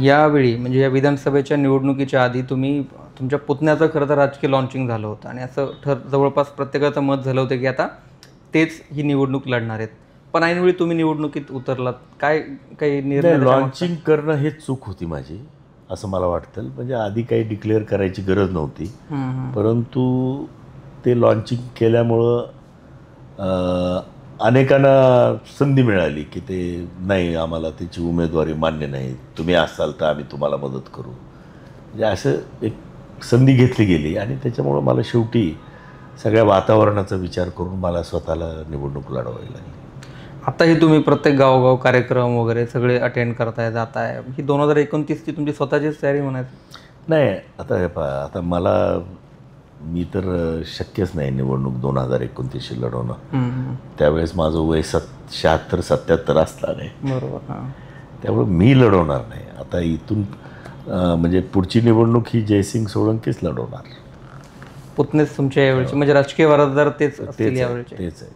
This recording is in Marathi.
यावेळी म्हणजे या विधानसभेच्या निवडणुकीच्या आधी तुम्ही तुमच्या पुतण्याचं खरं तर राजकीय लॉन्चिंग झालं होतं आणि असं जवळपास प्रत्येकाचं मत झालं होतं की आता तेच ही निवडणूक लढणार आहेत. पण ऐनवेळी तुम्ही निवडणुकीत उतरलात. काय काही निर्णय नाही, त्याच्यामागचा? लॉन्चिंग करणं हे चूक होती माझी, असं मला वाटतं. म्हणजे आधी काही डिक्लेअर करायची गरज नव्हती, परंतु ते लॉन्चिंग केल्यामुळं अनेकांना संधी मिळाली की ते नाही, आम्हाला त्याची उमेदवारी मान्य नाही, तुम्ही असाल तर आम्ही तुम्हाला मदत करू. म्हणजे असं एक संधी घेतली गेली आणि त्याच्यामुळं मला शेवटी सगळ्या वातावरणाचा विचार करून मला स्वतःला निवडणूक लढवावी लागली. आताही तुम्ही प्रत्येक गावोगाव कार्यक्रम वगैरे सगळे अटेंड करताय, जाताय. ही 2029ची तुमची स्वतःचीच तयारी म्हणायची. नाही, आता हे पहा, आता मी तर शक्यच नाही निवडणूक 2029ची लढवणं. त्यावेळेस माझं वय 76-77 असणार आहे. बरोबर. हां. त्यामुळे मी लढवणार नाही. आता इथून म्हणजे पुढची निवडणूक ही जयसिंग सोळंकीच लढवणार. पुतणेच तुमच्या यावेळचे म्हणजे राजकीय वारसदार तेच असतील तेच आहे, यावेळचे. तेच आहे.